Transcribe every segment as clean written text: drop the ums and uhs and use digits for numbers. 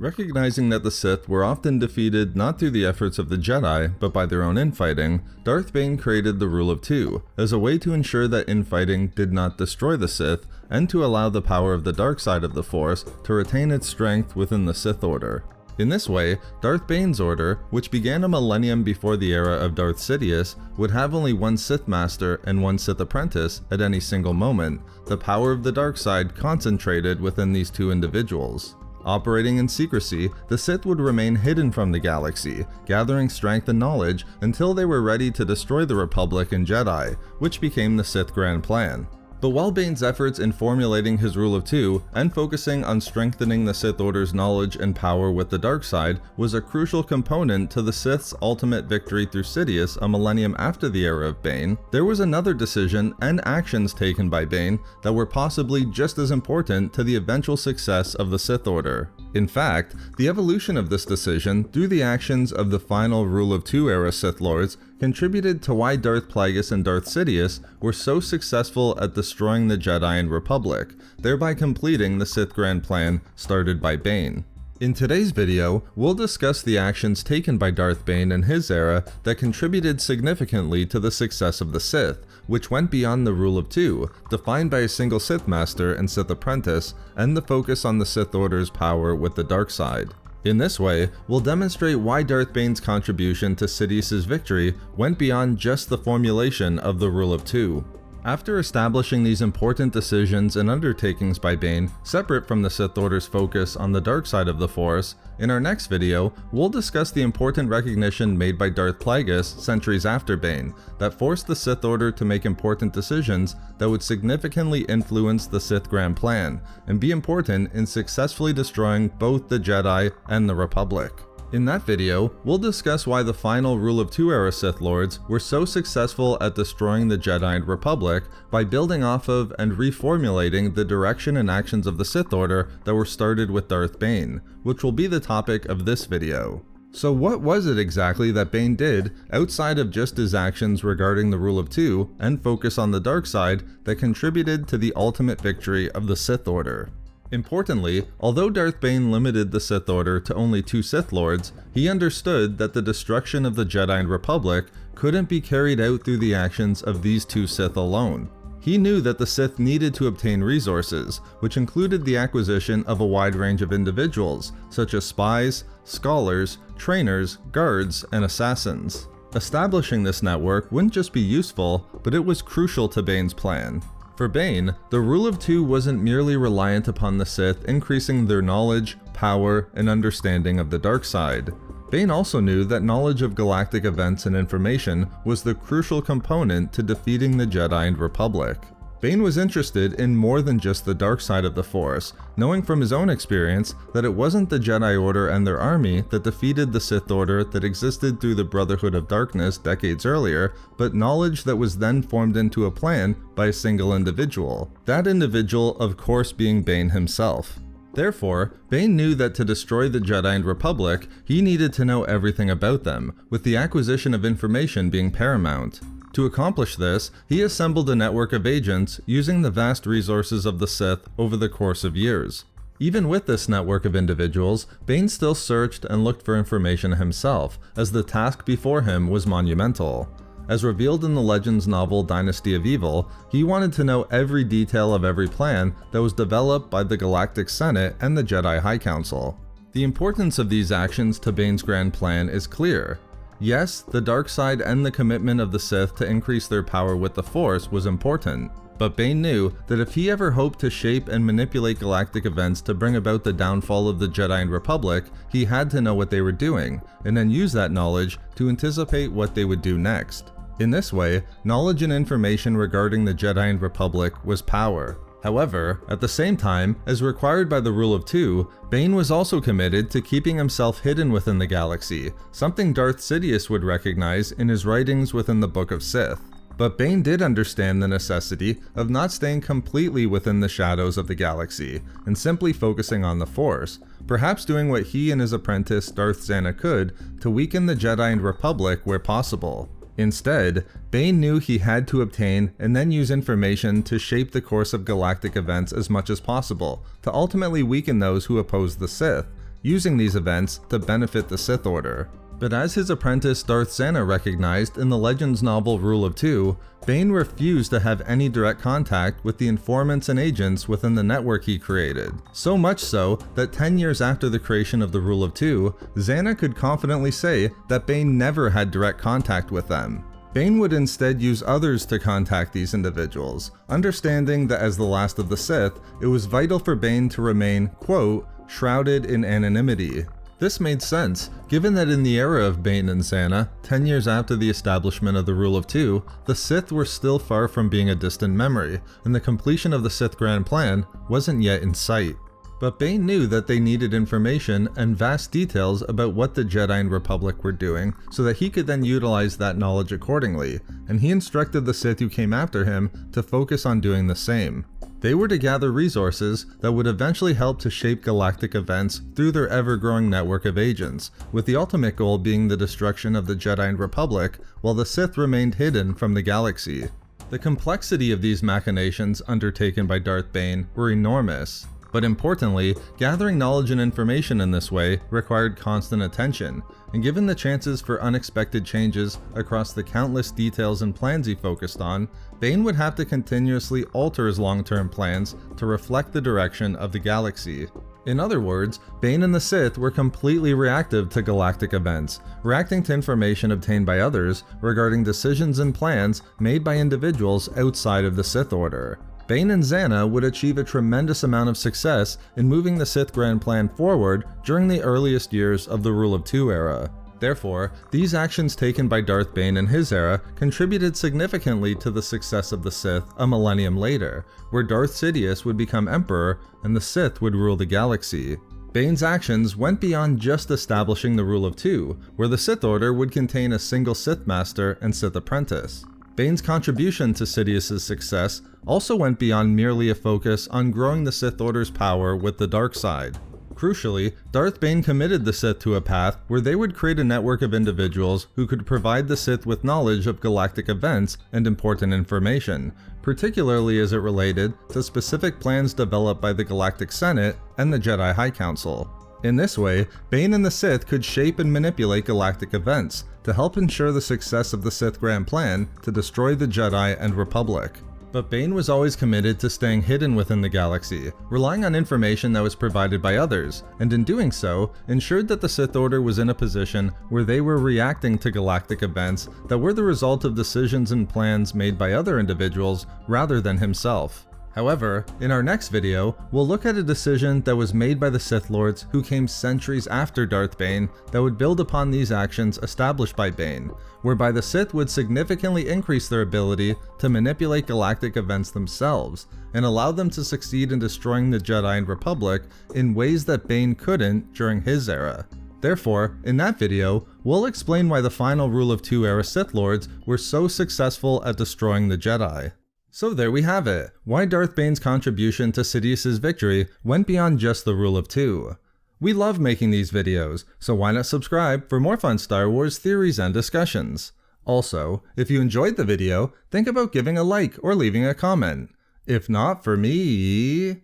Recognizing that the Sith were often defeated not through the efforts of the Jedi, but by their own infighting, Darth Bane created the Rule of Two as a way to ensure that infighting did not destroy the Sith and to allow the power of the dark side of the Force to retain its strength within the Sith Order. In this way, Darth Bane's order, which began a millennium before the era of Darth Sidious, would have only one Sith Master and one Sith Apprentice at any single moment, the power of the dark side concentrated within these two individuals. Operating in secrecy, the Sith would remain hidden from the galaxy, gathering strength and knowledge until they were ready to destroy the Republic and Jedi, which became the Sith Grand Plan. But while Bane's efforts in formulating his Rule of Two and focusing on strengthening the Sith Order's knowledge and power with the dark side was a crucial component to the Sith's ultimate victory through Sidious a millennium after the era of Bane, there was another decision and actions taken by Bane that were possibly just as important to the eventual success of the Sith Order. In fact, the evolution of this decision through the actions of the final Rule of Two era Sith Lords contributed to why Darth Plagueis and Darth Sidious were so successful at destroying the Jedi and Republic, thereby completing the Sith Grand Plan started by Bane. In today's video, we'll discuss the actions taken by Darth Bane in his era that contributed significantly to the success of the Sith, which went beyond the Rule of Two, defined by a single Sith Master and Sith Apprentice, and the focus on the Sith Order's power with the dark side. In this way, we'll demonstrate why Darth Bane's contribution to Sidious's victory went beyond just the formulation of the Rule of Two. After establishing these important decisions and undertakings by Bane, separate from the Sith Order's focus on the dark side of the Force, in our next video, we'll discuss the important recognition made by Darth Plagueis centuries after Bane that forced the Sith Order to make important decisions that would significantly influence the Sith Grand Plan and be important in successfully destroying both the Jedi and the Republic. In that video, we'll discuss why the final Rule of Two era Sith Lords were so successful at destroying the Jedi and Republic by building off of and reformulating the direction and actions of the Sith Order that were started with Darth Bane, which will be the topic of this video. So what was it exactly that Bane did, outside of just his actions regarding the Rule of Two and focus on the dark side, that contributed to the ultimate victory of the Sith Order? Importantly, although Darth Bane limited the Sith Order to only two Sith Lords, he understood that the destruction of the Jedi and Republic couldn't be carried out through the actions of these two Sith alone. He knew that the Sith needed to obtain resources, which included the acquisition of a wide range of individuals, such as spies, scholars, trainers, guards, and assassins. Establishing this network wouldn't just be useful, but it was crucial to Bane's plan. For Bane, the Rule of Two wasn't merely reliant upon the Sith increasing their knowledge, power, and understanding of the dark side. Bane also knew that knowledge of galactic events and information was the crucial component to defeating the Jedi and Republic. Bane was interested in more than just the dark side of the Force, knowing from his own experience that it wasn't the Jedi Order and their army that defeated the Sith Order that existed through the Brotherhood of Darkness decades earlier, but knowledge that was then formed into a plan by a single individual. That individual, of course, being Bane himself. Therefore, Bane knew that to destroy the Jedi and Republic, he needed to know everything about them, with the acquisition of information being paramount. To accomplish this, he assembled a network of agents using the vast resources of the Sith over the course of years. Even with this network of individuals, Bane still searched and looked for information himself, as the task before him was monumental. As revealed in the Legends novel Dynasty of Evil, he wanted to know every detail of every plan that was developed by the Galactic Senate and the Jedi High Council. The importance of these actions to Bane's grand plan is clear. Yes, the dark side and the commitment of the Sith to increase their power with the Force was important, but Bane knew that if he ever hoped to shape and manipulate galactic events to bring about the downfall of the Jedi and Republic, he had to know what they were doing, and then use that knowledge to anticipate what they would do next. In this way, knowledge and information regarding the Jedi and Republic was power. However, at the same time, as required by the Rule of Two, Bane was also committed to keeping himself hidden within the galaxy, something Darth Sidious would recognize in his writings within the Book of Sith. But Bane did understand the necessity of not staying completely within the shadows of the galaxy, and simply focusing on the Force, perhaps doing what he and his apprentice Darth Zana could to weaken the Jedi and Republic where possible. Instead, Bane knew he had to obtain and then use information to shape the course of galactic events as much as possible, to ultimately weaken those who opposed the Sith, using these events to benefit the Sith Order. But as his apprentice Darth Zana recognized in the Legends novel Rule of Two, Bane refused to have any direct contact with the informants and agents within the network he created. So much so that 10 years after the creation of the Rule of Two, Zana could confidently say that Bane never had direct contact with them. Bane would instead use others to contact these individuals, understanding that as the last of the Sith, it was vital for Bane to remain, quote, shrouded in anonymity. This made sense, given that in the era of Bane and Zana, 10 years after the establishment of the Rule of Two, the Sith were still far from being a distant memory, and the completion of the Sith Grand Plan wasn't yet in sight. But Bane knew that they needed information and vast details about what the Jedi and Republic were doing, so that he could then utilize that knowledge accordingly, and he instructed the Sith who came after him to focus on doing the same. They were to gather resources that would eventually help to shape galactic events through their ever-growing network of agents, with the ultimate goal being the destruction of the Jedi and Republic, while the Sith remained hidden from the galaxy. The complexity of these machinations undertaken by Darth Bane were enormous. But importantly, gathering knowledge and information in this way required constant attention, and given the chances for unexpected changes across the countless details and plans he focused on, Bane would have to continuously alter his long-term plans to reflect the direction of the galaxy. In other words, Bane and the Sith were completely reactive to galactic events, reacting to information obtained by others regarding decisions and plans made by individuals outside of the Sith Order. Bane and Zana would achieve a tremendous amount of success in moving the Sith Grand Plan forward during the earliest years of the Rule of Two era. Therefore, these actions taken by Darth Bane in his era contributed significantly to the success of the Sith a millennium later, where Darth Sidious would become Emperor and the Sith would rule the galaxy. Bane's actions went beyond just establishing the Rule of Two, where the Sith Order would contain a single Sith Master and Sith Apprentice. Bane's contribution to Sidious's success also went beyond merely a focus on growing the Sith Order's power with the dark side. Crucially, Darth Bane committed the Sith to a path where they would create a network of individuals who could provide the Sith with knowledge of galactic events and important information, particularly as it related to specific plans developed by the Galactic Senate and the Jedi High Council. In this way, Bane and the Sith could shape and manipulate galactic events to help ensure the success of the Sith Grand Plan to destroy the Jedi and Republic. But Bane was always committed to staying hidden within the galaxy, relying on information that was provided by others, and in doing so, ensured that the Sith Order was in a position where they were reacting to galactic events that were the result of decisions and plans made by other individuals rather than himself. However, in our next video, we'll look at a decision that was made by the Sith Lords who came centuries after Darth Bane that would build upon these actions established by Bane, whereby the Sith would significantly increase their ability to manipulate galactic events themselves, and allow them to succeed in destroying the Jedi and Republic in ways that Bane couldn't during his era. Therefore, in that video, we'll explain why the final Rule of Two era Sith Lords were so successful at destroying the Jedi. So there we have it, why Darth Bane's contribution to Sidious's victory went beyond just the Rule of Two. We love making these videos, so why not subscribe for more fun Star Wars theories and discussions. Also, if you enjoyed the video, think about giving a like or leaving a comment. If not for me...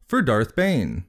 For Darth Bane.